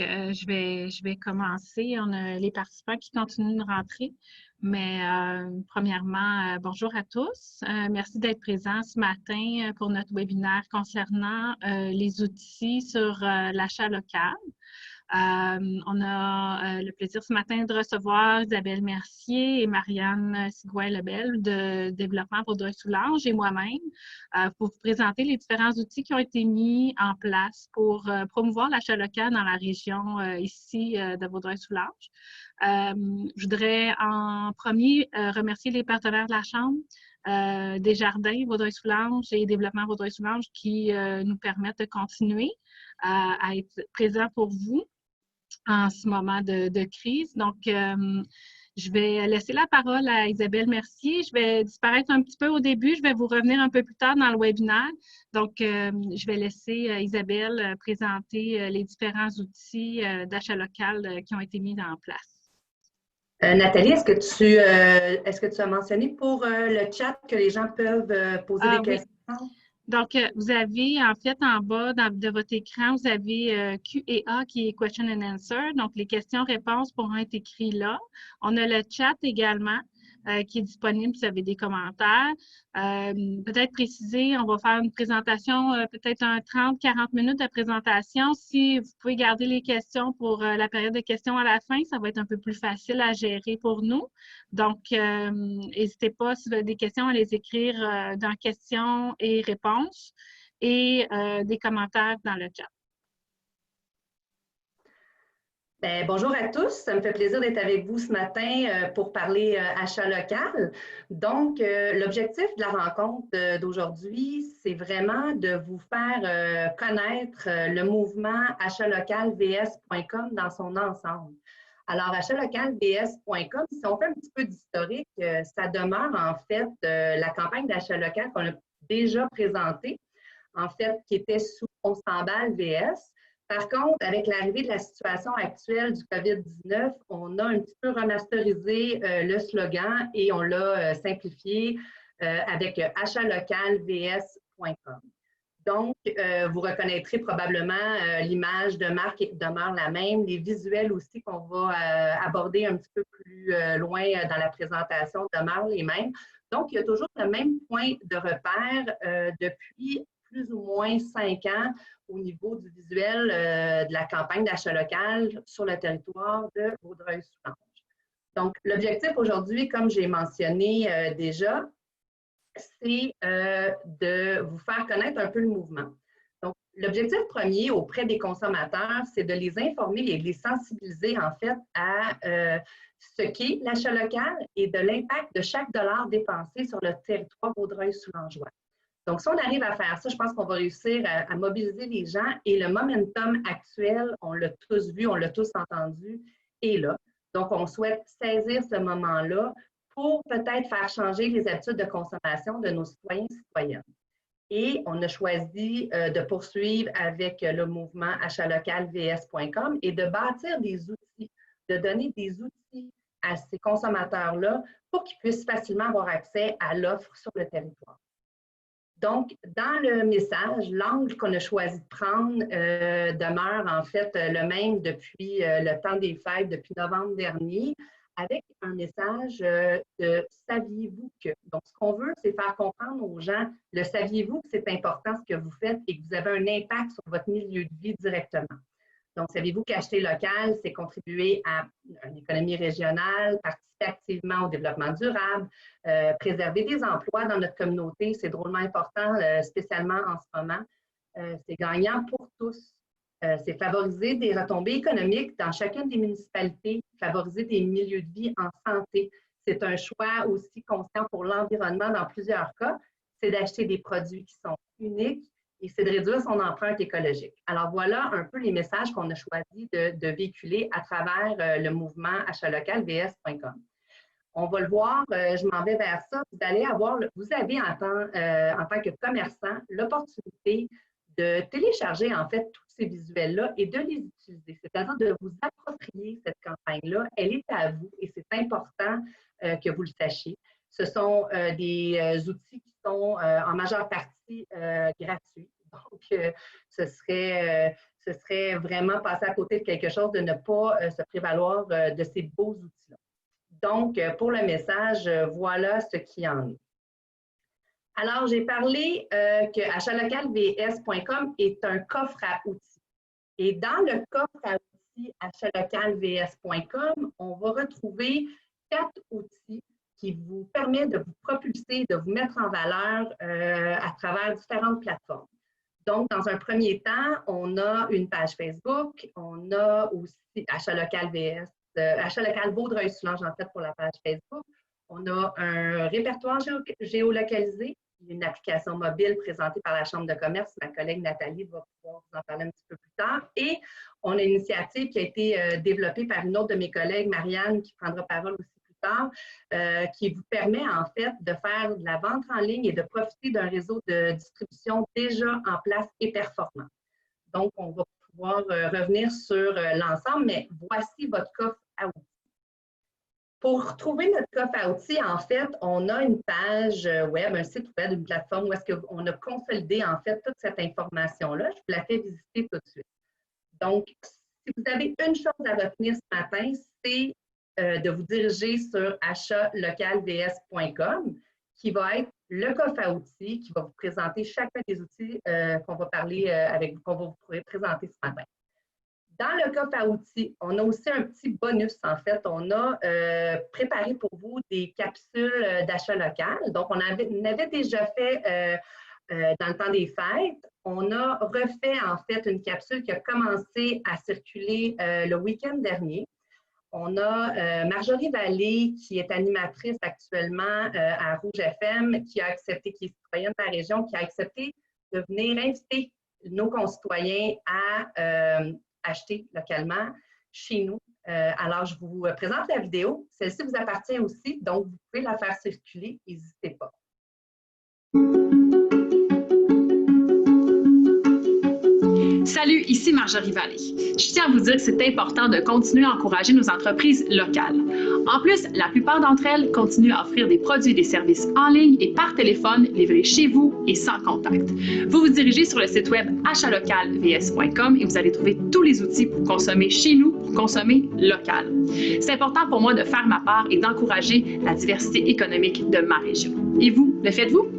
je vais commencer. On a les participants qui continuent de rentrer. Mais premièrement, bonjour à tous. Merci d'être présents ce matin pour notre webinaire concernant les outils sur l'achat local. On a le plaisir ce matin de recevoir Isabelle Mercier et Marianne Sigouin-Lebel de Développement Vaudreuil-Soulanges et moi-même pour vous présenter les différents outils qui ont été mis en place pour promouvoir l'achat local dans la région ici de Vaudreuil-Soulanges. Je voudrais en premier remercier les partenaires de la Chambre, Desjardins Vaudreuil-Soulanges et Développement Vaudreuil-Soulanges qui nous permettent de continuer à être présents pour vous en ce moment de crise. Donc, je vais laisser la parole à Isabelle Mercier. Je vais disparaître un petit peu au début. Je vais vous revenir un peu plus tard dans le webinaire. Donc, je vais laisser Isabelle présenter les différents outils d'achat local qui ont été mis en place. Nathalie, est-ce que tu as mentionné pour le chat que les gens peuvent poser des questions? Donc, vous avez en fait en bas de votre écran, vous avez Q&A qui est Question and Answer. Donc, les questions-réponses pourront être écrites là. On a le chat également qui est disponible si vous avez des commentaires. Peut-être préciser, on va faire une présentation, peut-être 30-40 minutes de présentation. Si vous pouvez garder les questions pour la période de questions à la fin, ça va être un peu plus facile à gérer pour nous. Donc, n'hésitez pas, si vous avez des questions, à les écrire dans questions et réponses et des commentaires dans le chat. Bien, bonjour à tous, ça me fait plaisir d'être avec vous ce matin pour parler achat local. Donc, l'objectif de la rencontre d'aujourd'hui, c'est vraiment de vous faire connaître le mouvement achatlocalvs.com dans son ensemble. Alors, achatlocalvs.com, si on fait un petit peu d'historique, ça demeure en fait la campagne d'achat local qu'on a déjà présentée, en fait, qui était sous On s'emballe VS. Par contre, avec l'arrivée de la situation actuelle du COVID-19, on a un petit peu remasterisé le slogan et on l'a simplifié avec achatlocalvs.com. Donc, vous reconnaîtrez probablement l'image de marque demeure la même, les visuels aussi qu'on va aborder un petit peu plus loin dans la présentation demeurent les mêmes. Donc, il y a toujours le même point de repère depuis plus ou moins 5 ans au niveau du visuel de la campagne d'achat local sur le territoire de Vaudreuil-Soulanges. Donc, l'objectif aujourd'hui, comme j'ai mentionné déjà, c'est de vous faire connaître un peu le mouvement. Donc, l'objectif premier auprès des consommateurs, c'est de les informer et de les sensibiliser en fait à ce qu'est l'achat local et de l'impact de chaque dollar dépensé sur le territoire vaudreuil-soulangeois. Donc, si on arrive à faire ça, je pense qu'on va réussir à mobiliser les gens et le momentum actuel, on l'a tous vu, on l'a tous entendu, est là. Donc, on souhaite saisir ce moment-là pour peut-être faire changer les habitudes de consommation de nos citoyens et citoyennes. Et on a choisi de poursuivre avec le mouvement achatlocalvs.com et de bâtir des outils, de donner des outils à ces consommateurs-là pour qu'ils puissent facilement avoir accès à l'offre sur le territoire. Donc, dans le message, l'angle qu'on a choisi de prendre demeure en fait le même depuis le temps des fêtes, depuis novembre dernier, avec un message de « saviez-vous que ». Donc, ce qu'on veut, c'est faire comprendre aux gens le « saviez-vous que c'est important ce que vous faites et que vous avez un impact sur votre milieu de vie directement ». Donc, savez-vous qu'acheter local, c'est contribuer à une économie régionale, participer activement au développement durable, préserver des emplois dans notre communauté, c'est drôlement important, spécialement en ce moment. C'est gagnant pour tous. C'est favoriser des retombées économiques dans chacune des municipalités, favoriser des milieux de vie en santé. C'est un choix aussi conscient pour l'environnement dans plusieurs cas. C'est d'acheter des produits qui sont uniques et c'est de réduire son empreinte écologique. Alors voilà un peu les messages qu'on a choisi de véhiculer à travers le mouvement achatlocalvs.com. On va le voir, je m'en vais vers ça. Vous avez en tant que commerçant l'opportunité de télécharger en fait tous ces visuels-là et de les utiliser, c'est-à-dire de vous approprier cette campagne-là. Elle est à vous et c'est important que vous le sachiez. Ce sont des outils qui sont en majeure partie gratuits. Donc, ce serait ce serait vraiment passer à côté de quelque chose de ne pas se prévaloir de ces beaux outils-là. Donc, pour le message, voilà ce qu'il y en est. Alors, j'ai parlé que achatlocalvs.com est un coffre à outils. Et dans le coffre à outils achatlocalvs.com, on va retrouver 4 outils qui vous permettent de vous propulser, de vous mettre en valeur à travers différentes plateformes. Donc, dans un premier temps, on a une page Facebook, on a aussi Achat Local VS, Achat Local Vaudreuil-Soulanges, en fait, pour la page Facebook. On a un répertoire géolocalisé, une application mobile présentée par la Chambre de commerce. Ma collègue Nathalie va pouvoir vous en parler un petit peu plus tard. Et on a une initiative qui a été développée par une autre de mes collègues, Marianne, qui prendra parole aussi plus tard, qui vous permet en fait de faire de la vente en ligne et de profiter d'un réseau de distribution déjà en place et performant. Donc, on va pouvoir revenir sur l'ensemble, mais voici votre coffre à outils. Pour trouver notre coffre à outils, en fait, on a une page web, un site web, une plateforme où est-ce qu'on a consolidé en fait toute cette information-là. Je vous la fais visiter tout de suite. Donc, si vous avez une chose à retenir ce matin, c'est de vous diriger sur achatlocalvs.com, qui va être le coffre à outils, qui va vous présenter chacun des outils qu'on va parler avec vous, qu'on va vous présenter ce matin. Dans le coffre à outils, on a aussi un petit bonus, en fait. On a préparé pour vous des capsules d'achat local. Donc, on avait déjà fait dans le temps des fêtes. On a refait, en fait, une capsule qui a commencé à circuler le week-end dernier. On a Marjorie Vallée, qui est animatrice actuellement à Rouge FM, qui a accepté, qui est citoyenne de la région, qui a accepté de venir inviter nos concitoyens à acheter localement chez nous. Alors, je vous présente la vidéo. Celle-ci vous appartient aussi, donc vous pouvez la faire circuler. N'hésitez pas. Salut, ici Marjorie Vallée. Je tiens à vous dire que c'est important de continuer à encourager nos entreprises locales. En plus, la plupart d'entre elles continuent à offrir des produits et des services en ligne et par téléphone livrés chez vous et sans contact. Vous vous dirigez sur le site web achatlocalvs.com et vous allez trouver tous les outils pour consommer chez nous, pour consommer local. C'est important pour moi de faire ma part et d'encourager la diversité économique de ma région. Et vous, le faites-vous?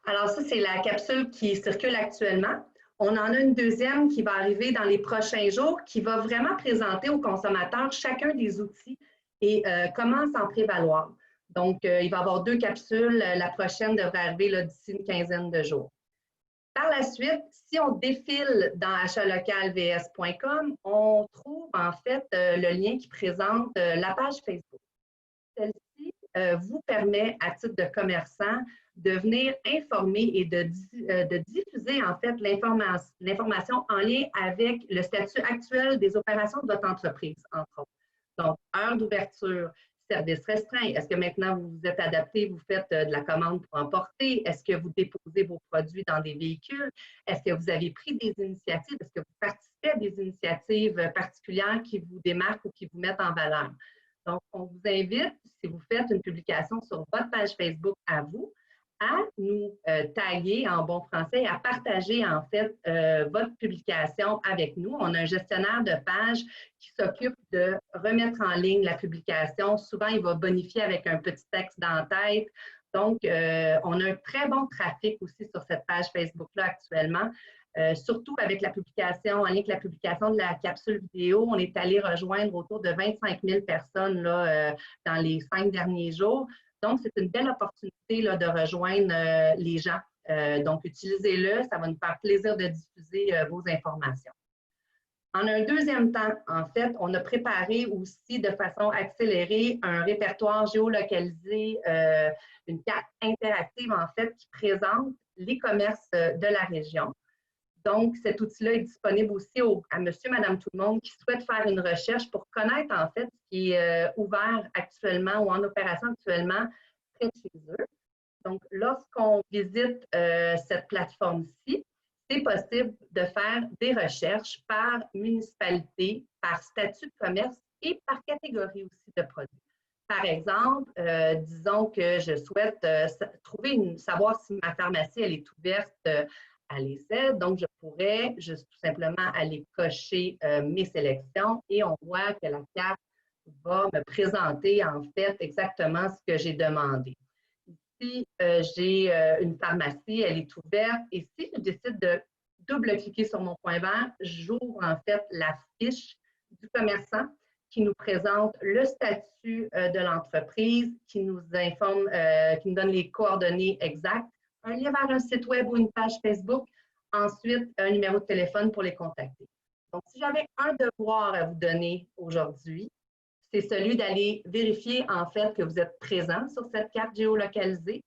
Alors ça, c'est la capsule qui circule actuellement. On en a une deuxième qui va arriver dans les prochains jours, qui va vraiment présenter aux consommateurs chacun des outils et comment s'en prévaloir. Donc, il va y avoir 2 capsules. La prochaine devrait arriver d'ici une quinzaine de jours. Par la suite, si on défile dans achatlocalvs.com, on trouve en fait le lien qui présente la page Facebook. Celle-ci vous permet, à titre de commerçant, de venir informer et de diffuser en fait l'information en lien avec le statut actuel des opérations de votre entreprise, entre autres. Donc, heure d'ouverture, service restreint. Est-ce que maintenant vous vous êtes adapté, vous faites de la commande pour emporter? Est-ce que vous déposez vos produits dans des véhicules? Est-ce que vous avez pris des initiatives? Est-ce que vous participez à des initiatives particulières qui vous démarquent ou qui vous mettent en valeur? Donc, on vous invite, si vous faites une publication sur votre page Facebook à vous, à nous taguer en bon français, à partager en fait votre publication avec nous. On a un gestionnaire de page qui s'occupe de remettre en ligne la publication. Souvent, il va bonifier avec un petit texte dans la tête. Donc, on a un très bon trafic aussi sur cette page Facebook-là actuellement. Surtout avec la publication, en lien avec la publication de la capsule vidéo, on est allé rejoindre autour de 25 000 personnes là, dans les 5 derniers jours. Donc, c'est une belle opportunité là, de rejoindre les gens. Donc, utilisez-le, ça va nous faire plaisir de diffuser vos informations. En un deuxième temps, en fait, on a préparé aussi de façon accélérée un répertoire géolocalisé, une carte interactive en fait qui présente les commerces de la région. Donc, cet outil-là est disponible aussi à monsieur, madame, tout le monde qui souhaite faire une recherche pour connaître en fait ce qui est ouvert actuellement ou en opération actuellement près de chez eux. Donc, lorsqu'on visite cette plateforme-ci, c'est possible de faire des recherches par municipalité, par statut de commerce et par catégorie aussi de produits. Par exemple, disons que je souhaite savoir si ma pharmacie elle est ouverte à l'essai. Donc, je pourrais juste tout simplement aller cocher mes sélections et on voit que la carte va me présenter en fait exactement ce que j'ai demandé. Ici, j'ai une pharmacie, elle est ouverte et si je décide de double-cliquer sur mon point vert, j'ouvre en fait la fiche du commerçant qui nous présente le statut de l'entreprise, qui nous informe, qui nous donne les coordonnées exactes, un lien vers un site web ou une page Facebook, ensuite un numéro de téléphone pour les contacter. Donc, si j'avais un devoir à vous donner aujourd'hui, c'est celui d'aller vérifier en fait que vous êtes présent sur cette carte géolocalisée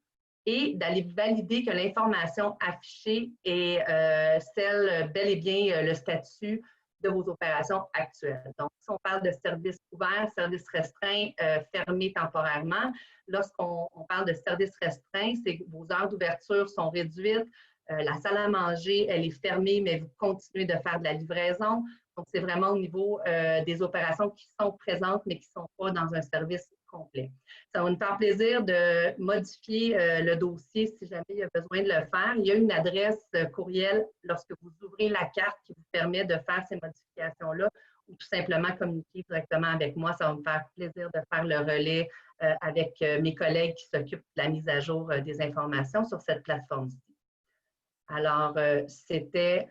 et d'aller valider que l'information affichée est celle, bel et bien, le statut de vos opérations actuelles. Donc, si on parle de services ouverts, services restreints, fermés temporairement, lorsqu'on parle de services restreints, c'est que vos heures d'ouverture sont réduites, la salle à manger, elle est fermée, mais vous continuez de faire de la livraison. Donc, c'est vraiment au niveau des opérations qui sont présentes, mais qui ne sont pas dans un service complet. Ça va nous faire plaisir de modifier le dossier si jamais il y a besoin de le faire. Il y a une adresse courriel lorsque vous ouvrez la carte qui vous permet de faire ces modifications-là ou tout simplement communiquer directement avec moi. Ça va me faire plaisir de faire le relais avec mes collègues qui s'occupent de la mise à jour des informations sur cette plateforme-ci. Alors, c'était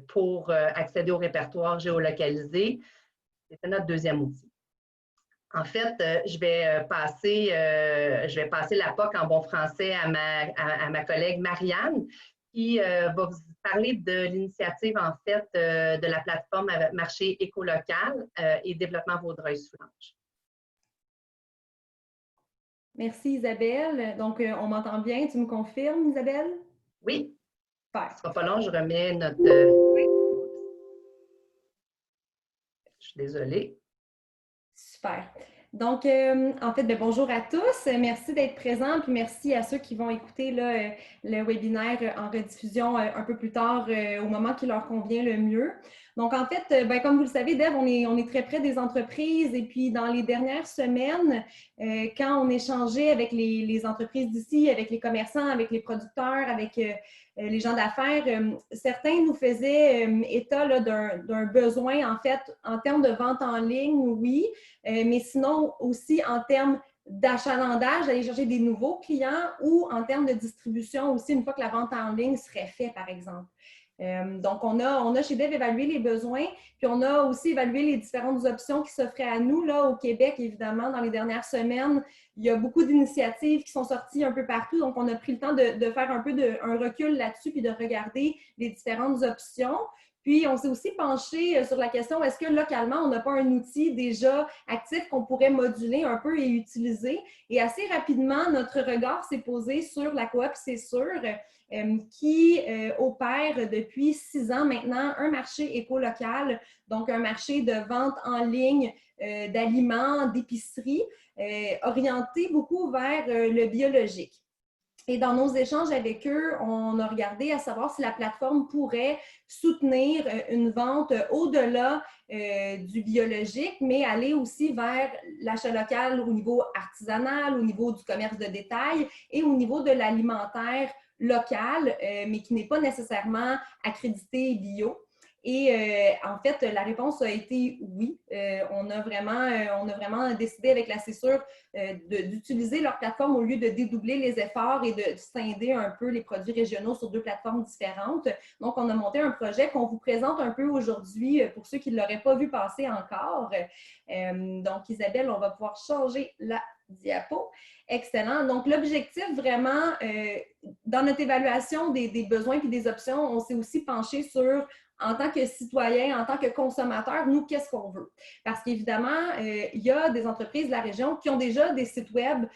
pour accéder au répertoire géolocalisé. C'était notre deuxième outil. En fait, je vais passer la POC en bon français à ma collègue Marianne, qui va vous parler de l'initiative, en fait, de la plateforme Marché écolocal et développement Vaudreuil-Soulanges. Merci Isabelle. Donc, on m'entend bien? Tu me confirmes, Isabelle? Oui. Super. Ce ne sera pas long, je remets notre... Je suis désolée. Super. Donc, en fait, bonjour à tous. Merci d'être présents, puis merci à ceux qui vont écouter là, le webinaire en rediffusion un peu plus tard, au moment qui leur convient le mieux. Donc, en fait, comme vous le savez, Deb, on est très près des entreprises et puis dans les dernières semaines, quand on échangeait avec les entreprises d'ici, avec les commerçants, avec les producteurs, avec les gens d'affaires, certains nous faisaient état d'un besoin, en fait, en termes de vente en ligne, oui, mais sinon aussi en termes d'achalandage, d'aller chercher des nouveaux clients ou en termes de distribution aussi, une fois que la vente en ligne serait faite, par exemple. Donc, on a chez Dev évalué les besoins, puis on a aussi évalué les différentes options qui s'offraient à nous, là, au Québec, évidemment, dans les dernières semaines. Il y a beaucoup d'initiatives qui sont sorties un peu partout, donc on a pris le temps de faire un peu un recul là-dessus, puis de regarder les différentes options. Puis, on s'est aussi penché sur la question, est-ce que localement, on n'a pas un outil déjà actif qu'on pourrait moduler un peu et utiliser? Et assez rapidement, notre regard s'est posé sur la coop, c'est sûr, qui opère depuis 6 ans maintenant un marché éco-local, donc un marché de vente en ligne d'aliments, d'épicerie, orienté beaucoup vers le biologique. Et dans nos échanges avec eux, on a regardé à savoir si la plateforme pourrait soutenir une vente au-delà du biologique, mais aller aussi vers l'achat local au niveau artisanal, au niveau du commerce de détail et au niveau de l'alimentaire local, mais qui n'est pas nécessairement accrédité bio. Et en fait, la réponse a été oui. On a vraiment décidé avec la CESUR d'utiliser leur plateforme au lieu de dédoubler les efforts et de scinder un peu les produits régionaux sur 2 plateformes différentes. Donc, on a monté un projet qu'on vous présente un peu aujourd'hui pour ceux qui ne l'auraient pas vu passer encore. Donc, Isabelle, on va pouvoir changer la diapo. Excellent. Donc, l'objectif vraiment, dans notre évaluation des besoins et des options, on s'est aussi penché sur en tant que citoyen, en tant que consommateur, nous, qu'est-ce qu'on veut? Parce qu'évidemment, il y a des entreprises de la région qui ont déjà des sites web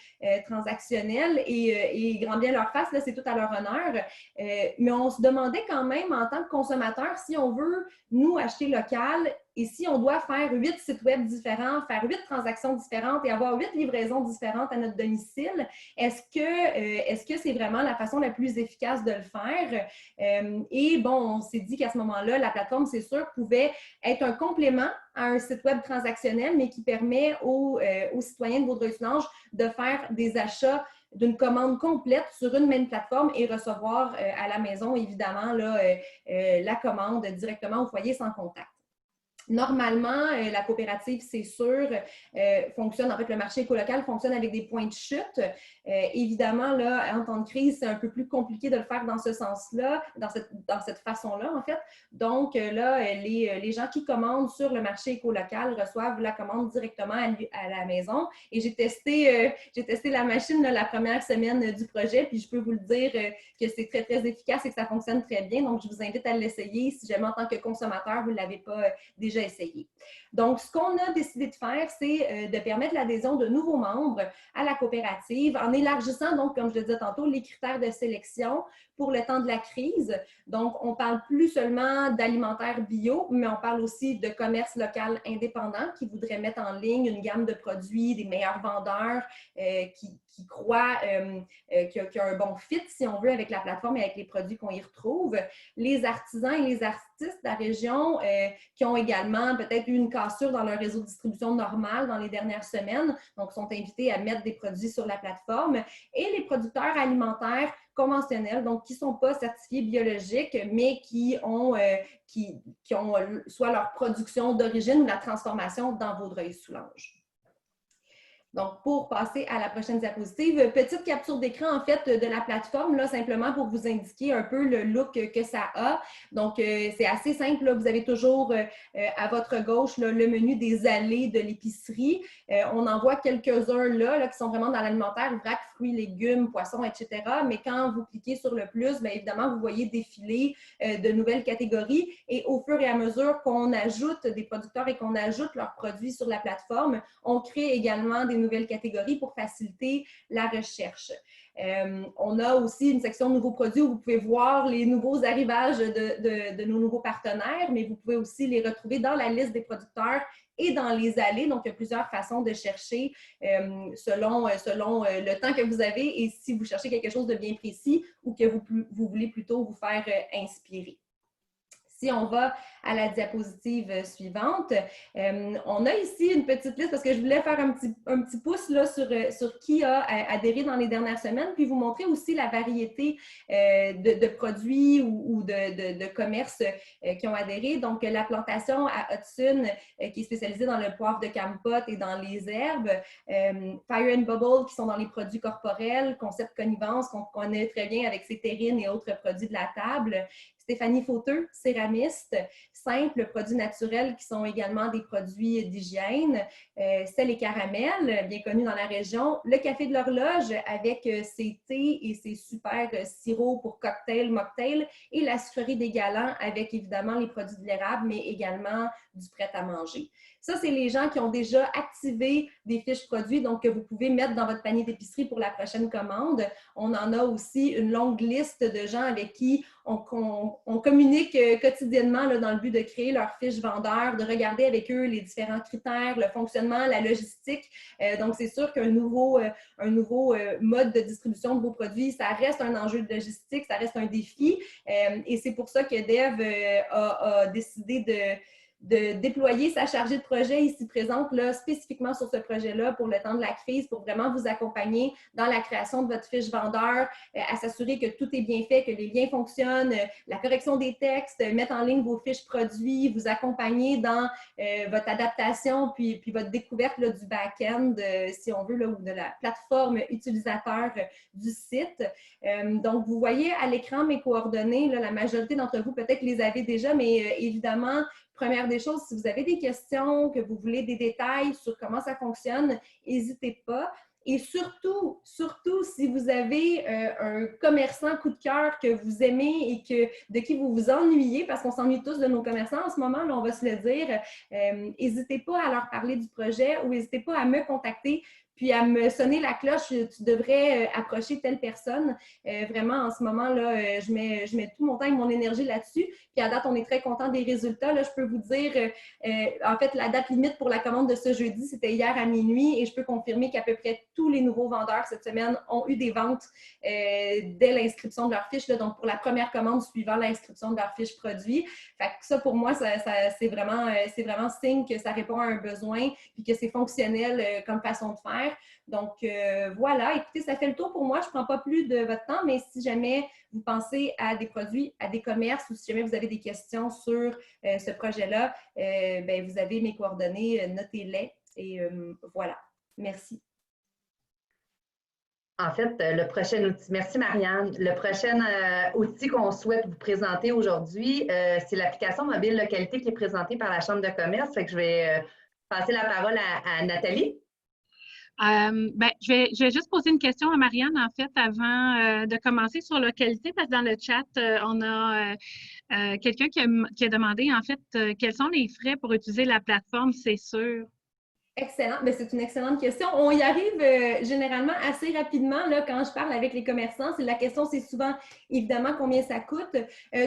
transactionnels et grand bien leur face, là, c'est tout à leur honneur. Mais on se demandait quand même, en tant que consommateur, si on veut, nous, acheter local, Et si on doit faire 8 sites web différents, faire 8 transactions différentes et avoir 8 livraisons différentes à notre domicile, est-ce que c'est vraiment la façon la plus efficace de le faire? Et bon, on s'est dit qu'à ce moment-là, la plateforme, c'est sûr, pouvait être un complément à un site web transactionnel, mais qui permet aux citoyens de Vaudreuil-Soulanges de faire des achats d'une commande complète sur une même plateforme et recevoir à la maison, évidemment, là, la commande directement au foyer sans contact. Normalement, la coopérative, c'est sûr, fonctionne, en fait, le marché écolocal fonctionne avec des points de chute. Évidemment, là, en temps de crise, c'est un peu plus compliqué de le faire dans ce sens-là, dans cette façon-là, en fait. Donc, là, les gens qui commandent sur le marché écolocal reçoivent la commande directement à la maison. Et j'ai testé la machine là, la première semaine du projet, puis je peux vous le dire que c'est très, très efficace et que ça fonctionne très bien. Donc, je vous invite à l'essayer si jamais en tant que consommateur, vous ne l'avez pas déjà essayé. Donc, ce qu'on a décidé de faire, c'est de permettre l'adhésion de nouveaux membres à la coopérative en élargissant, donc, comme je le disais tantôt, les critères de sélection pour le temps de la crise. Donc, on ne parle plus seulement d'alimentaire bio, mais on parle aussi de commerce local indépendant qui voudrait mettre en ligne une gamme de produits, des meilleurs vendeurs qui croient qu'il y a un bon fit, si on veut, avec la plateforme et avec les produits qu'on y retrouve. Les artisans et les artistes de la région qui ont également peut-être eu une cassure dans leur réseau de distribution normal dans les dernières semaines, donc sont invités à mettre des produits sur la plateforme. Et les producteurs alimentaires conventionnels, donc qui ne sont pas certifiés biologiques, mais qui ont soit leur production d'origine ou la transformation dans Vaudreuil-Soulanges. Donc, pour passer à la prochaine diapositive, petite capture d'écran, en fait, de la plateforme, là, simplement pour vous indiquer un peu le look que ça a. Donc, c'est assez simple, là. Vous avez toujours à votre gauche là, le menu des allées de l'épicerie. On en voit quelques-uns là, qui sont vraiment dans l'alimentaire, vrac, fruits, légumes, poissons, etc. Mais quand vous cliquez sur le plus, bien évidemment, vous voyez défiler de nouvelles catégories. Et au fur et à mesure qu'on ajoute des producteurs et qu'on ajoute leurs produits sur la plateforme, on crée également des nouvelles catégories pour faciliter la recherche. On a aussi une section nouveaux produits où vous pouvez voir les nouveaux arrivages de nos nouveaux partenaires, mais vous pouvez aussi les retrouver dans la liste des producteurs et dans les allées. Donc, il y a plusieurs façons de chercher selon le temps que vous avez et si vous cherchez quelque chose de bien précis ou que vous voulez plutôt vous faire inspirer. Si on va à la diapositive suivante, on a ici une petite liste parce que je voulais faire un petit pouce là, sur qui a adhéré dans les dernières semaines, puis vous montrer aussi la variété de produits ou de commerces qui ont adhéré. Donc, la plantation à Hudson, qui est spécialisée dans le poivre de Campote et dans les herbes, Fire and Bubble, qui sont dans les produits corporels, Concept Connivence, qu'on connaît très bien avec ses terrines et autres produits de la table, Stéphanie Fauteux, céramiste, Simple, produits naturels qui sont également des produits d'hygiène, Sel et Caramel, bien connu dans la région, le Café de l'Horloge avec ses thés et ses super sirops pour cocktails, mocktails, et la Sucrerie des Galants avec évidemment les produits de l'érable, mais également du prêt à manger. Ça, c'est les gens qui ont déjà activé des fiches produits, donc que vous pouvez mettre dans votre panier d'épicerie pour la prochaine commande. On en a aussi une longue liste de gens avec qui on communique quotidiennement là, dans le but de créer leurs fiches vendeurs, de regarder avec eux les différents critères, le fonctionnement, la logistique. Donc, c'est sûr qu'un nouveau mode de distribution de vos produits, ça reste un enjeu de logistique, ça reste un défi. Et c'est pour ça que Dev a décidé de déployer sa chargée de projet ici présente là, spécifiquement sur ce projet-là pour le temps de la crise, pour vraiment vous accompagner dans la création de votre fiche vendeur, à s'assurer que tout est bien fait, que les liens fonctionnent, la correction des textes, mettre en ligne vos fiches produits, vous accompagner dans votre adaptation puis votre découverte là, du back-end, si on veut, là, ou de la plateforme utilisateur du site. Donc, vous voyez à l'écran mes coordonnées, là, la majorité d'entre vous peut-être les avez déjà, mais évidemment, première des choses, si vous avez des questions, que vous voulez des détails sur comment ça fonctionne, n'hésitez pas. Et surtout, si vous avez un commerçant coup de cœur que vous aimez et de qui vous vous ennuyez, parce qu'on s'ennuie tous de nos commerçants en ce moment, là, on va se le dire, n'hésitez pas à leur parler du projet ou n'hésitez pas à me contacter. puis à me sonner la cloche, tu devrais approcher telle personne. Vraiment, en ce moment-là, je mets tout mon temps et mon énergie là-dessus. Puis à date, on est très content des résultats. Là, je peux vous dire, en fait, la date limite pour la commande de ce jeudi, c'était hier à minuit et je peux confirmer qu'à peu près tous les nouveaux vendeurs cette semaine ont eu des ventes dès l'inscription de leur fiche. Là, donc, pour la première commande suivant l'inscription de leur fiche produit. Fait que ça, pour moi, c'est vraiment signe que ça répond à un besoin et que c'est fonctionnel comme façon de faire. Donc, voilà. Écoutez, ça fait le tour pour moi. Je ne prends pas plus de votre temps, mais si jamais vous pensez à des produits, à des commerces ou si jamais vous avez des questions sur ce projet-là, ben, vous avez mes coordonnées, notez-les et voilà. Merci. En fait, le prochain outil, merci Marianne, le prochain outil qu'on souhaite vous présenter aujourd'hui, c'est l'application mobile localité qui est présentée par la Chambre de commerce. Fait que je vais passer la parole à Nathalie. Je vais juste poser une question à Marianne, en fait, avant de commencer sur localité, parce que dans le chat, on a quelqu'un qui a demandé, en fait, quels sont les frais pour utiliser la plateforme, c'est sûr. Excellent. C'est une excellente question. On y arrive généralement assez rapidement là, quand je parle avec les commerçants. La question, c'est souvent, évidemment, combien ça coûte.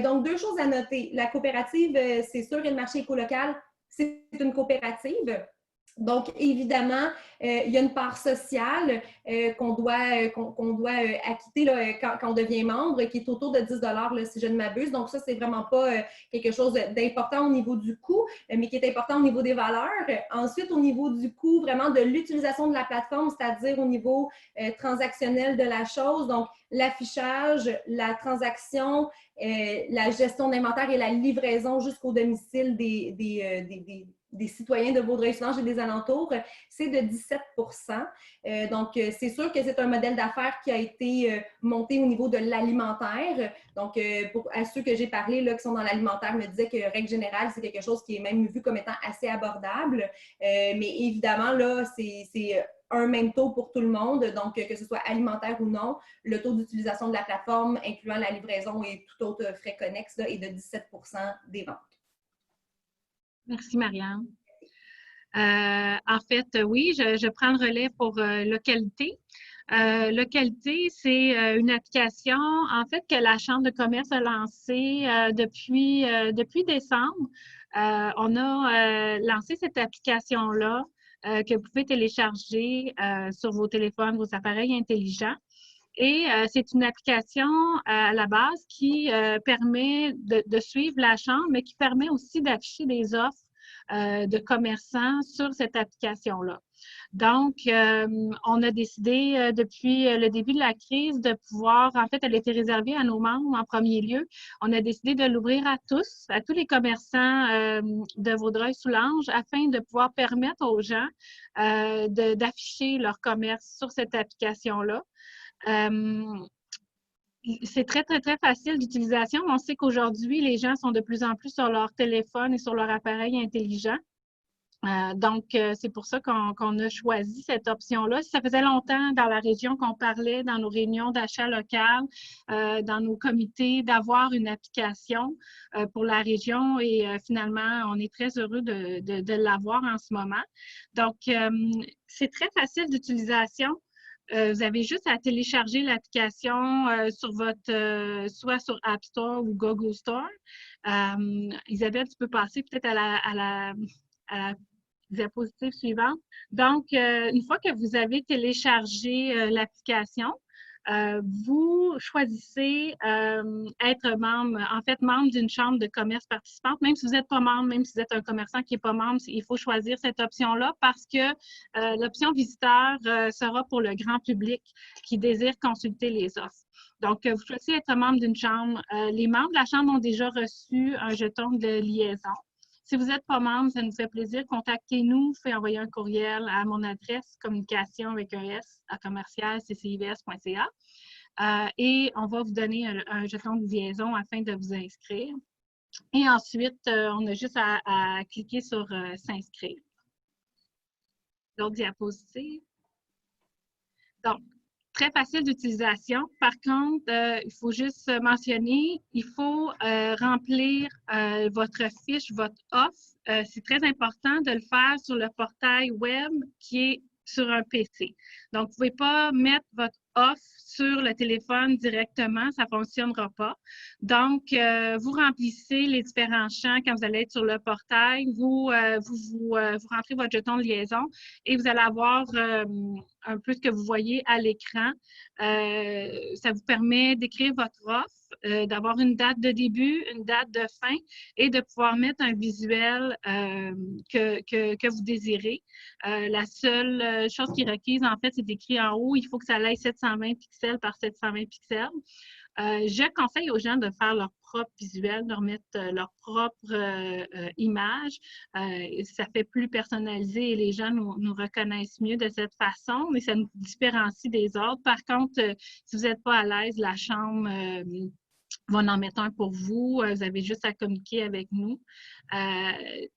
Donc, deux choses à noter. La coopérative, c'est sûr, et le marché écolocal, c'est une coopérative. Donc, évidemment, il y a une part sociale qu'on doit acquitter là, quand on devient membre, qui est autour de 10 là, si je ne m'abuse. Donc, ça, c'est vraiment pas quelque chose d'important au niveau du coût, mais qui est important au niveau des valeurs. Ensuite, au niveau du coût, vraiment de l'utilisation de la plateforme, c'est-à-dire au niveau transactionnel de la chose. Donc, l'affichage, la transaction, la gestion d'inventaire et la livraison jusqu'au domicile des citoyens de Vaudreuil-Soulanges et des alentours, c'est de 17 Donc, c'est sûr que c'est un modèle d'affaires qui a été monté au niveau de l'alimentaire. Donc, à ceux que j'ai parlé là, qui sont dans l'alimentaire, me disaient que, règle générale, c'est quelque chose qui est même vu comme étant assez abordable. Mais évidemment, là, c'est un même taux pour tout le monde, donc que ce soit alimentaire ou non, le taux d'utilisation de la plateforme, incluant la livraison et tout autre frais connexes, là, est de 17 des ventes. Merci, Marianne. En fait, oui, je prends le relais pour localité. Localité, c'est une application, en fait, que la Chambre de commerce a lancée depuis décembre. On a lancé cette application-là que vous pouvez télécharger sur vos téléphones, vos appareils intelligents. Et c'est une application à la base qui permet de suivre la Chambre, mais qui permet aussi d'afficher des offres de commerçants sur cette application-là. Donc, on a décidé depuis le début de la crise de pouvoir, en fait, elle a été réservée à nos membres en premier lieu. On a décidé de l'ouvrir à tous les commerçants de Vaudreuil-Soulanges afin de pouvoir permettre aux gens d'afficher leur commerce sur cette application-là. C'est très, très, très facile d'utilisation. On sait qu'aujourd'hui, les gens sont de plus en plus sur leur téléphone et sur leur appareil intelligent. Donc, c'est pour ça qu'on a choisi cette option-là. Ça faisait longtemps dans la région qu'on parlait, dans nos réunions d'achat local, dans nos comités, d'avoir une application pour la région et finalement, on est très heureux de l'avoir en ce moment. Donc, c'est très facile d'utilisation. Vous avez juste à télécharger l'application sur soit sur App Store ou Google Store. Isabelle, tu peux passer peut-être à la diapositive suivante. Donc, une fois que vous avez téléchargé l'application, vous choisissez être membre, en fait, membre d'une chambre de commerce participante. Même si vous n'êtes pas membre, même si vous êtes un commerçant qui n'est pas membre, il faut choisir cette option-là parce que l'option visiteur sera pour le grand public qui désire consulter les offres. Donc, vous choisissez être membre d'une chambre. Les membres de la chambre ont déjà reçu un jeton de liaison. Si vous n'êtes pas membre, ça nous fait plaisir. Contactez-nous, faites envoyer un courriel à mon adresse communication avec un S à commercial.ccivs.ca et on va vous donner un jeton de liaison afin de vous inscrire. Et ensuite, on a juste à cliquer sur s'inscrire. L'autre diapositive. Donc, très facile d'utilisation. Par contre, il faut juste mentionner, il faut remplir votre fiche, votre offre. C'est très important de le faire sur le portail web qui est sur un PC. Donc, vous ne pouvez pas mettre votre offre sur le téléphone directement, ça ne fonctionnera pas. Donc, vous remplissez les différents champs quand vous allez être sur le portail, vous rentrez votre jeton de liaison et vous allez avoir un peu ce que vous voyez à l'écran. Ça vous permet d'écrire votre offre, d'avoir une date de début, une date de fin et de pouvoir mettre un visuel que vous désirez. La seule chose qui est requise, en fait, c'est écrit en haut, il faut que ça aille 720 pixels par 720 pixels. Je conseille aux gens de faire leur propre visuel, de remettre leur propre image. Ça fait plus personnalisé et les gens nous reconnaissent mieux de cette façon, mais ça nous différencie des autres. Par contre, si vous n'êtes pas à l'aise, la chambre va en mettre un pour vous. Vous avez juste à communiquer avec nous.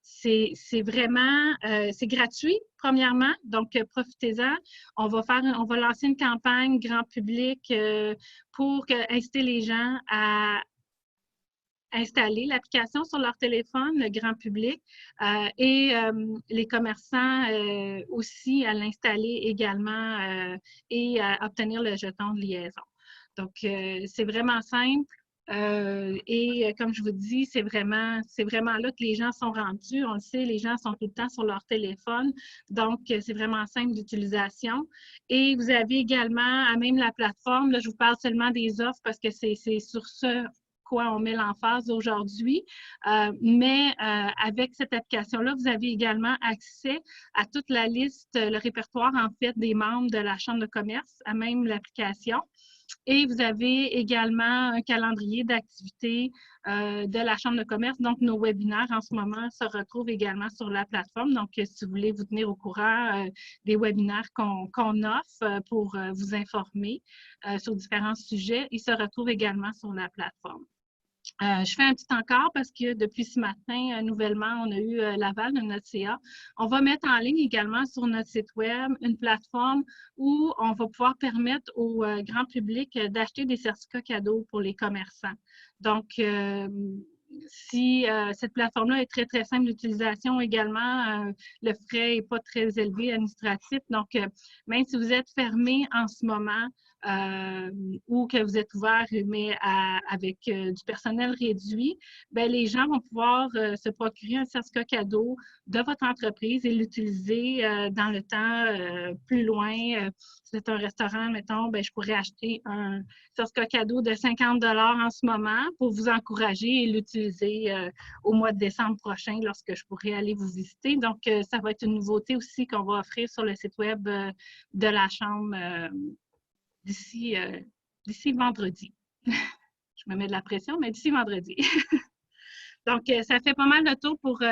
C'est vraiment, c'est gratuit, premièrement, donc profitez-en. On va lancer une campagne grand public pour inciter les gens à installer l'application sur leur téléphone, le grand public, et les commerçants aussi à l'installer également et à obtenir le jeton de liaison. Donc, c'est vraiment simple. Et comme je vous dis, c'est vraiment là que les gens sont rendus. On le sait, les gens sont tout le temps sur leur téléphone. Donc, c'est vraiment simple d'utilisation. Et vous avez également, à même la plateforme, là, je vous parle seulement des offres parce que c'est sur ce quoi on met l'emphase aujourd'hui. Mais avec cette application-là, vous avez également accès à toute la liste, le répertoire, en fait, des membres de la Chambre de commerce, à même l'application. Et vous avez également un calendrier d'activités de la Chambre de commerce. Donc, nos webinaires en ce moment se retrouvent également sur la plateforme. Donc, si vous voulez vous tenir au courant des webinaires qu'on offre pour vous informer sur différents sujets, ils se retrouvent également sur la plateforme. Je fais un petit encart parce que depuis ce matin, nouvellement, on a eu l'aval de notre CA. On va mettre en ligne également sur notre site web une plateforme où on va pouvoir permettre au grand public d'acheter des certificats cadeaux pour les commerçants. Donc, si cette plateforme-là est très, très simple d'utilisation également, le frais n'est pas très élevé administratif. Donc, même si vous êtes fermé en ce moment, ou que vous êtes ouvert, mais avec du personnel réduit, bien, les gens vont pouvoir se procurer un certificat cadeau de votre entreprise et l'utiliser dans le temps plus loin. Si c'est un restaurant, mettons, bien, je pourrais acheter un certificat cadeau de 50 $ en ce moment pour vous encourager et l'utiliser au mois de décembre prochain lorsque je pourrai aller vous visiter. Donc, ça va être une nouveauté aussi qu'on va offrir sur le site web de la Chambre d'ici vendredi. Je me mets de la pression, mais d'ici vendredi. Donc, ça fait pas mal de tour pour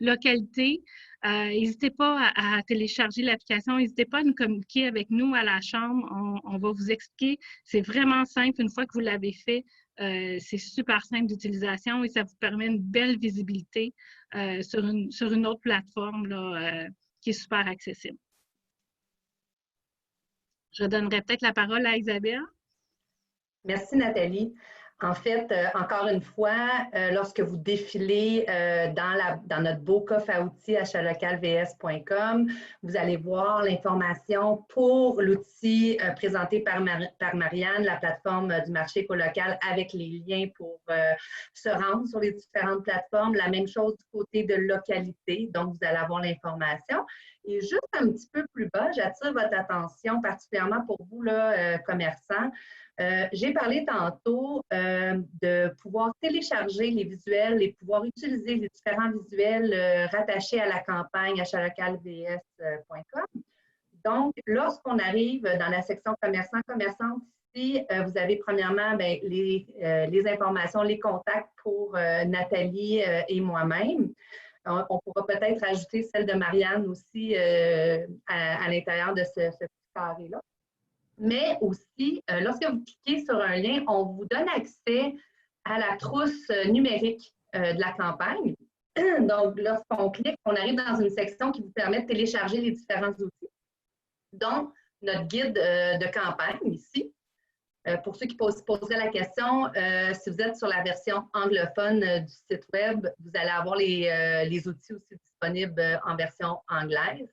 localité. N'hésitez pas à télécharger l'application. N'hésitez pas à nous communiquer avec nous à la Chambre. On va vous expliquer. C'est vraiment simple. Une fois que vous l'avez fait, c'est super simple d'utilisation et ça vous permet une belle visibilité sur une autre plateforme là, qui est super accessible. Je donnerai peut-être la parole à Isabelle. Merci, Nathalie. En fait, encore une fois, lorsque vous défilez dans notre beau coffre à outils achatslocalvs.com, vous allez voir l'information pour l'outil présenté par Marianne, la plateforme du marché écolocal avec les liens pour se rendre sur les différentes plateformes. La même chose du côté de localité, donc vous allez avoir l'information. Et juste un petit peu plus bas, j'attire votre attention, particulièrement pour vous, là, commerçants. J'ai parlé tantôt de pouvoir télécharger les visuels et pouvoir utiliser les différents visuels rattachés à la campagne achatslocalvs.com. Donc, lorsqu'on arrive dans la section commerçants-commerçantes, ici, vous avez premièrement bien, les informations, les contacts pour Nathalie et moi-même. On pourra peut-être ajouter celle de Marianne aussi à l'intérieur de ce petit carré-là. Mais aussi, lorsque vous cliquez sur un lien, on vous donne accès à la trousse numérique de la campagne. Donc, lorsqu'on clique, on arrive dans une section qui vous permet de télécharger les différents outils. Donc, notre guide de campagne ici. Pour ceux qui poseraient la question, si vous êtes sur la version anglophone du site web, vous allez avoir les outils aussi disponibles en version anglaise.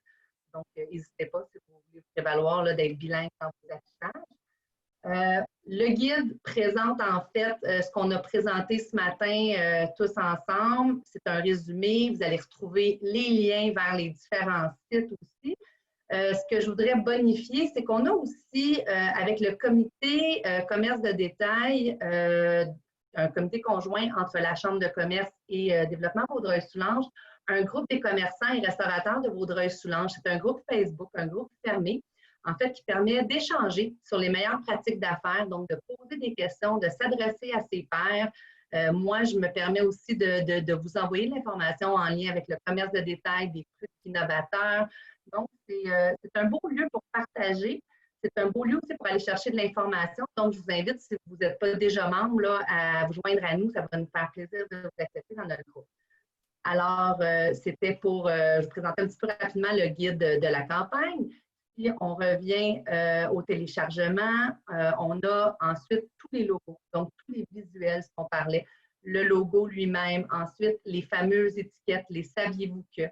Donc, n'hésitez pas si vous voulez vous prévaloir d'être bilingue dans vos affichages. Le guide présente en fait ce qu'on a présenté ce matin tous ensemble. C'est un résumé. Vous allez retrouver les liens vers les différents sites aussi. Ce que je voudrais bonifier, c'est qu'on a aussi, avec le comité commerce de détail, un comité conjoint entre la Chambre de commerce et développement Vaudreuil-Soulanges, un groupe des commerçants et restaurateurs de Vaudreuil-Soulanges. C'est un groupe Facebook, un groupe fermé, en fait, qui permet d'échanger sur les meilleures pratiques d'affaires, donc de poser des questions, de s'adresser à ses pairs. Moi, je me permets aussi de vous envoyer de l'information en lien avec le commerce de détail, des trucs innovateurs. Donc, c'est un beau lieu pour partager. C'est un beau lieu aussi pour aller chercher de l'information. Donc, je vous invite, si vous n'êtes pas déjà membre, là, à vous joindre à nous. Ça va nous faire plaisir de vous accepter dans notre groupe. Alors, c'était pour vous présenter un petit peu rapidement le guide de la campagne. Puis, on revient au téléchargement. On a ensuite tous les logos, donc tous les visuels, ce qu'on parlait. Le logo lui-même, ensuite les fameuses étiquettes, les saviez-vous que.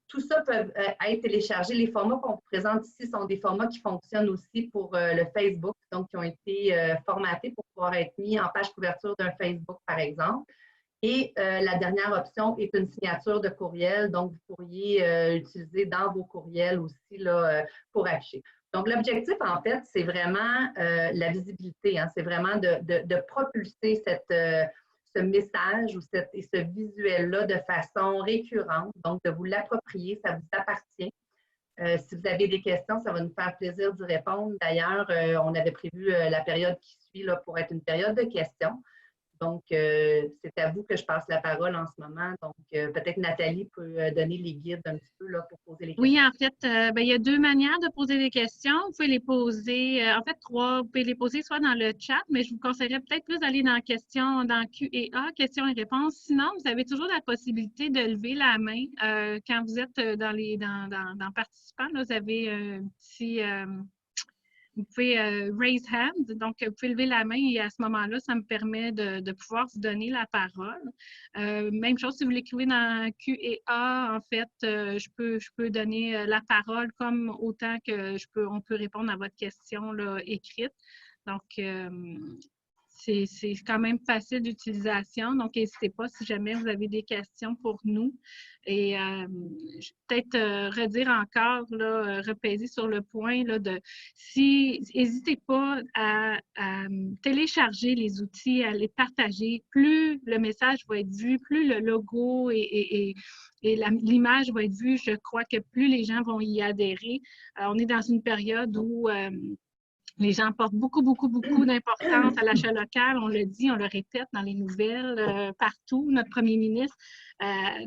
Tout ça peut être téléchargé. Les formats qu'on vous présente ici sont des formats qui fonctionnent aussi pour le Facebook, donc qui ont été formatés pour pouvoir être mis en page couverture d'un Facebook, par exemple. Et la dernière option est une signature de courriel, donc vous pourriez utiliser dans vos courriels aussi là, pour afficher. Donc, l'objectif, en fait, c'est vraiment la visibilité, hein, c'est vraiment de propulser ce message ou ce visuel-là de façon récurrente, donc de vous l'approprier, ça vous appartient. Si vous avez des questions, ça va nous faire plaisir d'y répondre. D'ailleurs, on avait prévu la période qui suit là, pour être une période de questions. Donc, c'est à vous que je passe la parole en ce moment. Donc, peut-être Nathalie peut donner les guides un petit peu là, pour poser les questions. Oui, en fait, il y a deux manières de poser des questions. Vous pouvez les poser, en fait, trois. Vous pouvez les poser soit dans le chat, mais je vous conseillerais peut-être plus d'aller dans Q&A, questions et réponses. Sinon, vous avez toujours la possibilité de lever la main. Quand vous êtes dans participants, là, vous avez un petit... vous pouvez raise hand, donc vous pouvez lever la main et à ce moment-là, ça me permet de pouvoir vous donner la parole. Même chose si vous l'écrivez dans Q&A, en fait, je peux donner la parole comme autant que on peut répondre à votre question là, écrite. Donc, c'est quand même facile d'utilisation, donc n'hésitez pas si jamais vous avez des questions pour nous. Et je vais peut-être redire encore, là, repaiser sur le point là, n'hésitez pas à télécharger les outils, à les partager. Plus le message va être vu, plus le logo et l'image va être vue, je crois que plus les gens vont y adhérer. On est dans une période où les gens portent beaucoup d'importance à l'achat local. On le dit, on le répète dans les nouvelles, partout, notre premier ministre.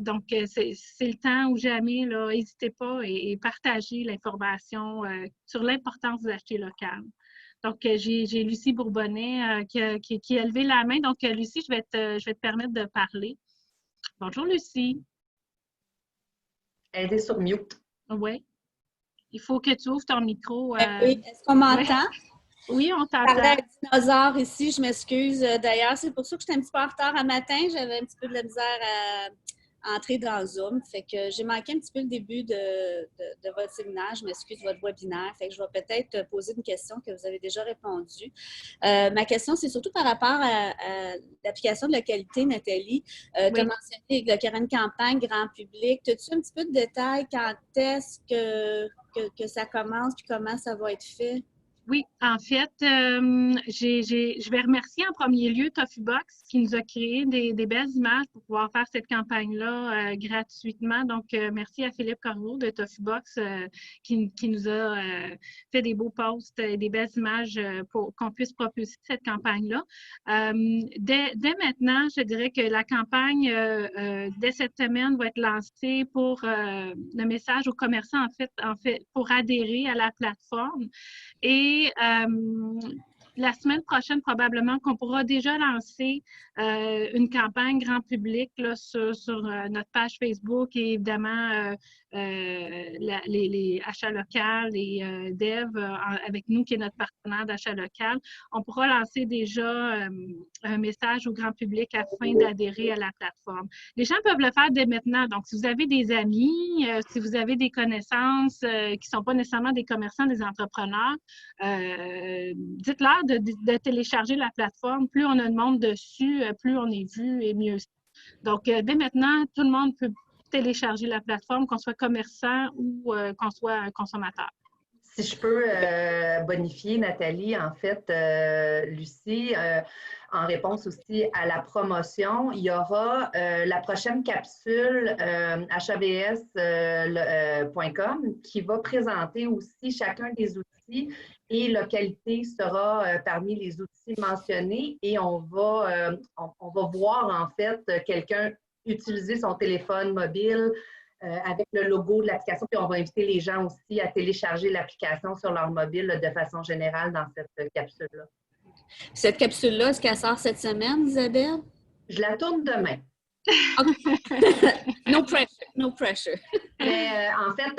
Donc, c'est le temps ou jamais, n'hésitez pas et partagez l'information sur l'importance d'acheter local. Donc, j'ai Lucie Bourbonnais qui a levé la main. Donc, Lucie, je vais te permettre de parler. Bonjour, Lucie. Elle est sur mute. Oui. Il faut que tu ouvres ton micro. Oui, est-ce qu'on m'entend? Oui, on t'entend. Je parlais à dinosaure ici, je m'excuse. D'ailleurs, c'est pour ça que j'étais un petit peu en retard un matin. J'avais un petit peu de la misère à entrer dans Zoom. Fait que j'ai manqué un petit peu le début de votre séminaire. Je m'excuse, votre webinaire. Fait que je vais peut-être poser une question que vous avez déjà répondu. Ma question, c'est surtout par rapport à l'application de localité, Nathalie. Tu as mentionné qu'il y a une campagne grand public. As-tu un petit peu de détails quand est-ce que ça commence et comment ça va être fait? Oui, en fait, je vais remercier en premier lieu TofuBox qui nous a créé des belles images pour pouvoir faire cette campagne-là gratuitement. Donc, merci à Philippe Corbeau de TofuBox qui nous a fait des beaux posts et des belles images pour qu'on puisse propulser cette campagne-là. Dès maintenant, je dirais que la campagne, dès cette semaine, va être lancée pour le message aux commerçants, en fait, pour adhérer à la plateforme. Et la semaine prochaine, probablement qu'on pourra déjà lancer une campagne grand public là, sur notre page Facebook et évidemment les achats locaux et Dev avec nous, qui est notre partenaire d'achat local. On pourra lancer déjà un message au grand public afin d'adhérer à la plateforme. Les gens peuvent le faire dès maintenant. Donc, si vous avez des amis, si vous avez des connaissances qui ne sont pas nécessairement des commerçants, des entrepreneurs, dites-leur de télécharger la plateforme. Plus on a de monde dessus, plus on est vu et mieux. Donc, dès maintenant, tout le monde peut télécharger la plateforme, qu'on soit commerçant ou qu'on soit un consommateur. Si je peux bonifier, Nathalie, en fait, Lucie, en réponse aussi à la promotion, il y aura la prochaine capsule havs.com qui va présenter aussi chacun des outils et localité sera parmi les outils mentionnés et on va voir en fait quelqu'un utiliser son téléphone mobile avec le logo de l'application, puis on va inviter les gens aussi à télécharger l'application sur leur mobile de façon générale dans cette capsule-là. Cette capsule-là, est-ce qu'elle sort cette semaine, Isabelle? Je la tourne demain. No pressure, no pressure. Mais en fait,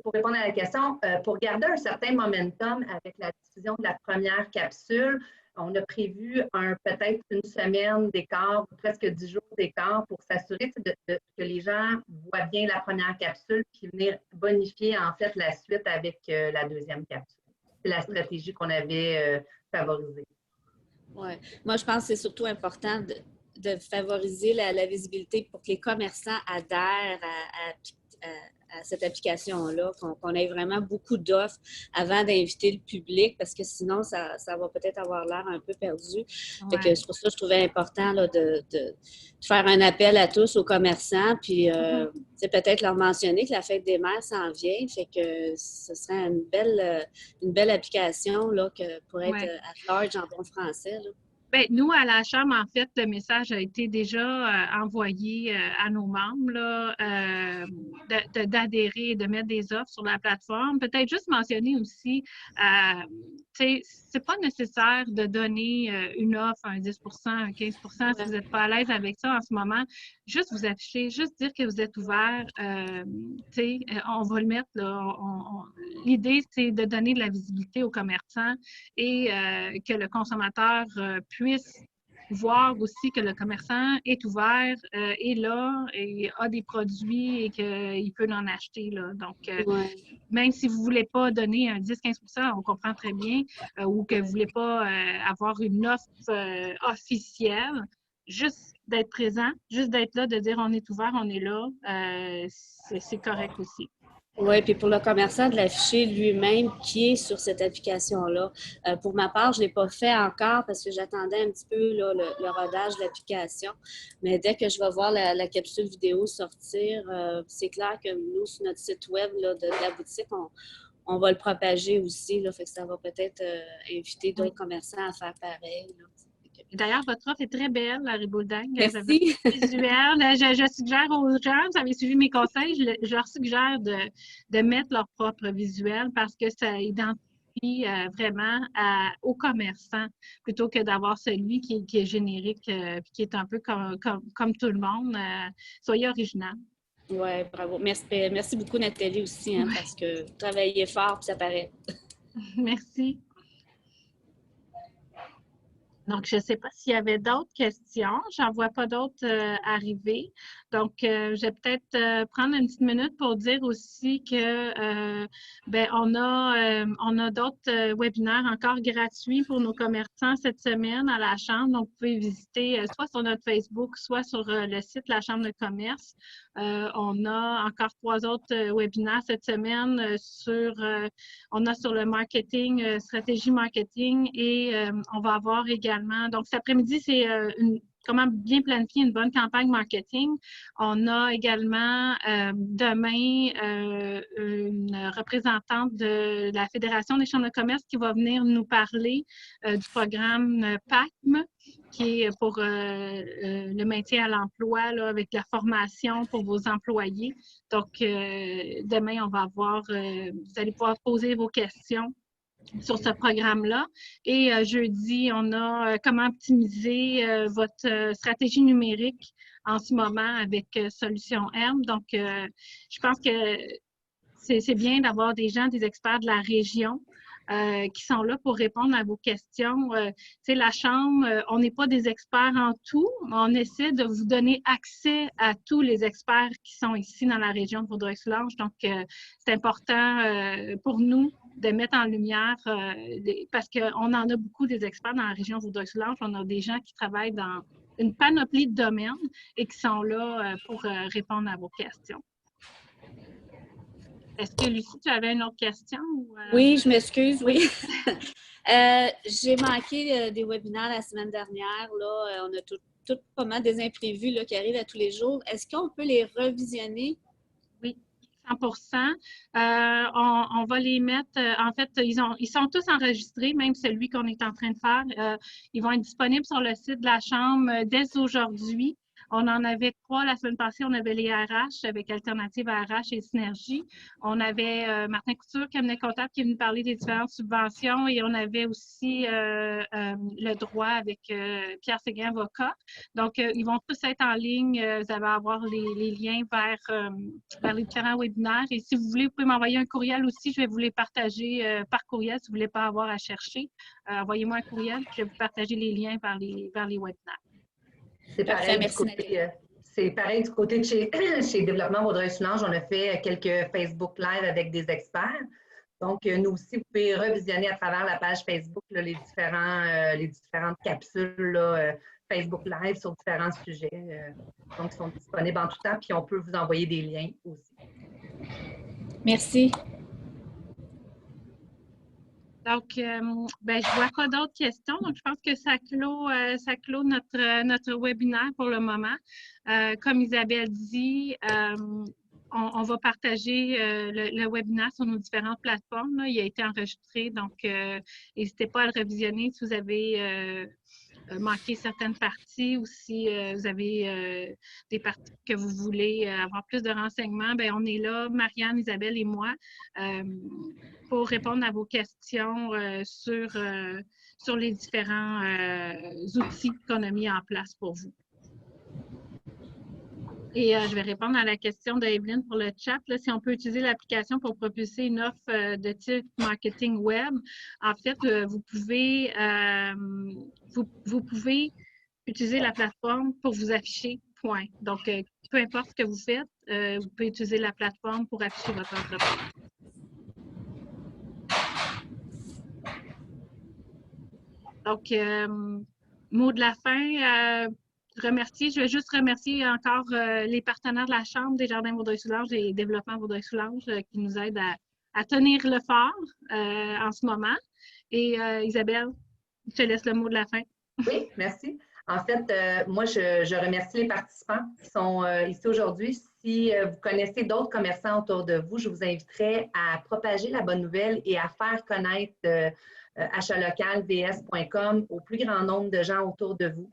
pour répondre à la question, pour garder un certain momentum avec la diffusion de la première capsule, on a prévu peut-être une semaine d'écart, presque 10 jours d'écart pour s'assurer que les gens voient bien la première capsule puis venir bonifier en fait la suite avec la deuxième capsule. C'est la stratégie qu'on avait favorisée. Oui. Moi, je pense que c'est surtout important de favoriser la visibilité pour que les commerçants adhèrent à cette application-là, qu'on ait vraiment beaucoup d'offres avant d'inviter le public, parce que sinon, ça va peut-être avoir l'air un peu perdu. Ouais. Fait que c'est pour ça que je trouvais important là, de faire un appel à tous aux commerçants, puis c'est peut-être leur mentionner que la fête des mères s'en vient, fait que ce serait une belle application là, pour être at large en bon français. Là. Bien, nous, à la Chambre, en fait, le message a été déjà envoyé à nos membres là, d'adhérer et de mettre des offres sur la plateforme. Peut-être juste mentionner aussi, c'est pas nécessaire de donner une offre, un 10 un 15 si vous n'êtes pas à l'aise avec ça en ce moment. Juste vous afficher, juste dire que vous êtes ouvert. On va le mettre là. L'idée, c'est de donner de la visibilité aux commerçants et que le consommateur puisse voir aussi que le commerçant est ouvert, est là et a des produits et qu'il peut en acheter. Là. Donc, même si vous ne voulez pas donner un 10-15 on comprend très bien, ou que vous ne voulez pas avoir une offre officielle, juste d'être présent, juste d'être là, de dire on est ouvert, on est là, c'est correct aussi. Oui, puis pour le commerçant, de l'afficher lui-même qui est sur cette application-là. Pour ma part, je ne l'ai pas fait encore parce que j'attendais un petit peu là, le rodage de l'application. Mais dès que je vais voir la capsule vidéo sortir, c'est clair que nous, sur notre site web là, de la boutique, on va le propager aussi. Là, fait que ça va peut-être inviter d'autres commerçants à faire pareil. Là. D'ailleurs, votre offre est très belle, la Ribault-Dingue. Merci. Visuel. Je suggère aux gens, vous avez suivi mes conseils, je leur suggère de mettre leur propre visuel parce que ça identifie vraiment aux commerçants plutôt que d'avoir celui qui est générique et qui est un peu comme tout le monde. Soyez original. Oui, bravo. Merci beaucoup, Nathalie, aussi, hein, parce que vous travaillez fort puis ça paraît. Merci. Donc, je ne sais pas s'il y avait d'autres questions. J'en vois pas d'autres arriver. Donc, je vais peut-être prendre une petite minute pour dire aussi que on a d'autres webinaires encore gratuits pour nos commerçants cette semaine à la Chambre. Donc, vous pouvez visiter soit sur notre Facebook, soit sur le site de la Chambre de commerce. On a encore 3 autres webinaires cette semaine on a sur le marketing, stratégie marketing et on va avoir également, donc cet après-midi, c'est comment bien planifier une bonne campagne marketing. On a également demain une représentante de la Fédération des chambres de commerce qui va venir nous parler du programme PACM, qui est pour le maintien à l'emploi là, avec la formation pour vos employés. Donc, demain, on va avoir, vous allez pouvoir poser vos questions sur ce programme-là. Et jeudi, on a comment optimiser votre stratégie numérique en ce moment avec Solutions M. Donc, je pense que c'est bien d'avoir des gens, des experts de la région qui sont là pour répondre à vos questions. Tu sais, la Chambre, on n'est pas des experts en tout, mais on essaie de vous donner accès à tous les experts qui sont ici dans la région de Vaudreuil-Soulanges. Donc, c'est important pour nous de mettre en lumière, parce qu'on en a beaucoup des experts dans la région de Vaudreuil-Soulanges. On a des gens qui travaillent dans une panoplie de domaines et qui sont là pour répondre à vos questions. Est-ce que, Lucie, tu avais une autre question? Ou, Oui, je m'excuse, oui. J'ai manqué des webinaires la semaine dernière. Là, on a tout pas mal des imprévus là, qui arrivent à tous les jours. Est-ce qu'on peut les revisionner? Oui, 100%. On va les mettre, en fait, ils sont tous enregistrés, même celui qu'on est en train de faire. Ils vont être disponibles sur le site de la Chambre dès aujourd'hui. On en avait 3 la semaine passée. On avait les RH avec Alternative RH et Synergie. On avait Martin Couture, cabinet comptable, qui est venu parler des différentes subventions. Et on avait aussi le droit avec Pierre Séguin, avocat. Donc, ils vont tous être en ligne. Vous allez avoir les liens vers les différents webinaires. Et si vous voulez, vous pouvez m'envoyer un courriel aussi. Je vais vous les partager par courriel si vous ne voulez pas avoir à chercher. Envoyez-moi un courriel, puis je vais vous partager les liens vers les webinaires. C'est pareil, du côté de chez Développement Vaudreuil-Soulanges, on a fait quelques Facebook Live avec des experts. Donc, nous aussi, vous pouvez revisionner à travers la page Facebook là, les différentes capsules là, Facebook Live sur différents sujets. Donc, ils sont disponibles en tout temps, puis on peut vous envoyer des liens aussi. Merci. Donc, je vois pas d'autres questions. Donc, je pense que ça clôt notre webinaire pour le moment. Comme Isabelle dit, on va partager le webinaire sur nos différentes plateformes. Là. Il a été enregistré, donc n'hésitez pas à le revisionner si vous avez manqué certaines parties ou si vous avez des parties que vous voulez avoir plus de renseignements. Bien, on est là, Marianne, Isabelle et moi, pour répondre à vos questions sur les différents outils qu'on a mis en place pour vous. Et je vais répondre à la question d'Evelyne pour le chat. Là, si on peut utiliser l'application pour propulser une offre de type marketing web, en fait, vous pouvez utiliser la plateforme pour vous afficher, point. Donc, peu importe ce que vous faites, vous pouvez utiliser la plateforme pour afficher votre entreprise. Donc, mot de la fin, je vais juste remercier encore les partenaires de la Chambre des Jardins Vaudreuil-Soulanges et Développement Vaudreuil-Soulanges qui nous aident à tenir le fort en ce moment. Et Isabelle, je te laisse le mot de la fin. Oui, merci. En fait, moi, je remercie les participants qui sont ici aujourd'hui. Si vous connaissez d'autres commerçants autour de vous, je vous inviterai à propager la bonne nouvelle et à faire connaître achatlocal.vs.com au plus grand nombre de gens autour de vous.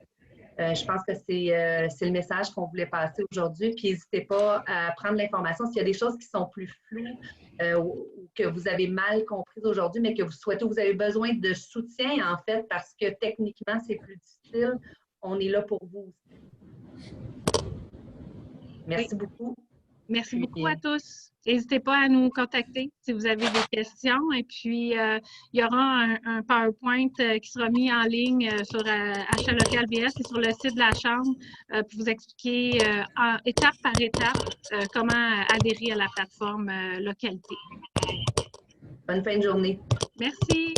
Je pense que c'est le message qu'on voulait passer aujourd'hui. Puis n'hésitez pas à prendre l'information. S'il y a des choses qui sont plus floues ou que vous avez mal comprises aujourd'hui, mais que vous avez besoin de soutien, en fait, parce que techniquement, c'est plus difficile, on est là pour vous aussi. Merci beaucoup. Merci beaucoup à tous. N'hésitez pas à nous contacter si vous avez des questions. Et puis, il y aura un PowerPoint qui sera mis en ligne sur Achat Local VS et sur le site de la Chambre pour vous expliquer étape par étape comment adhérer à la plateforme Localité. Bonne fin de journée. Merci.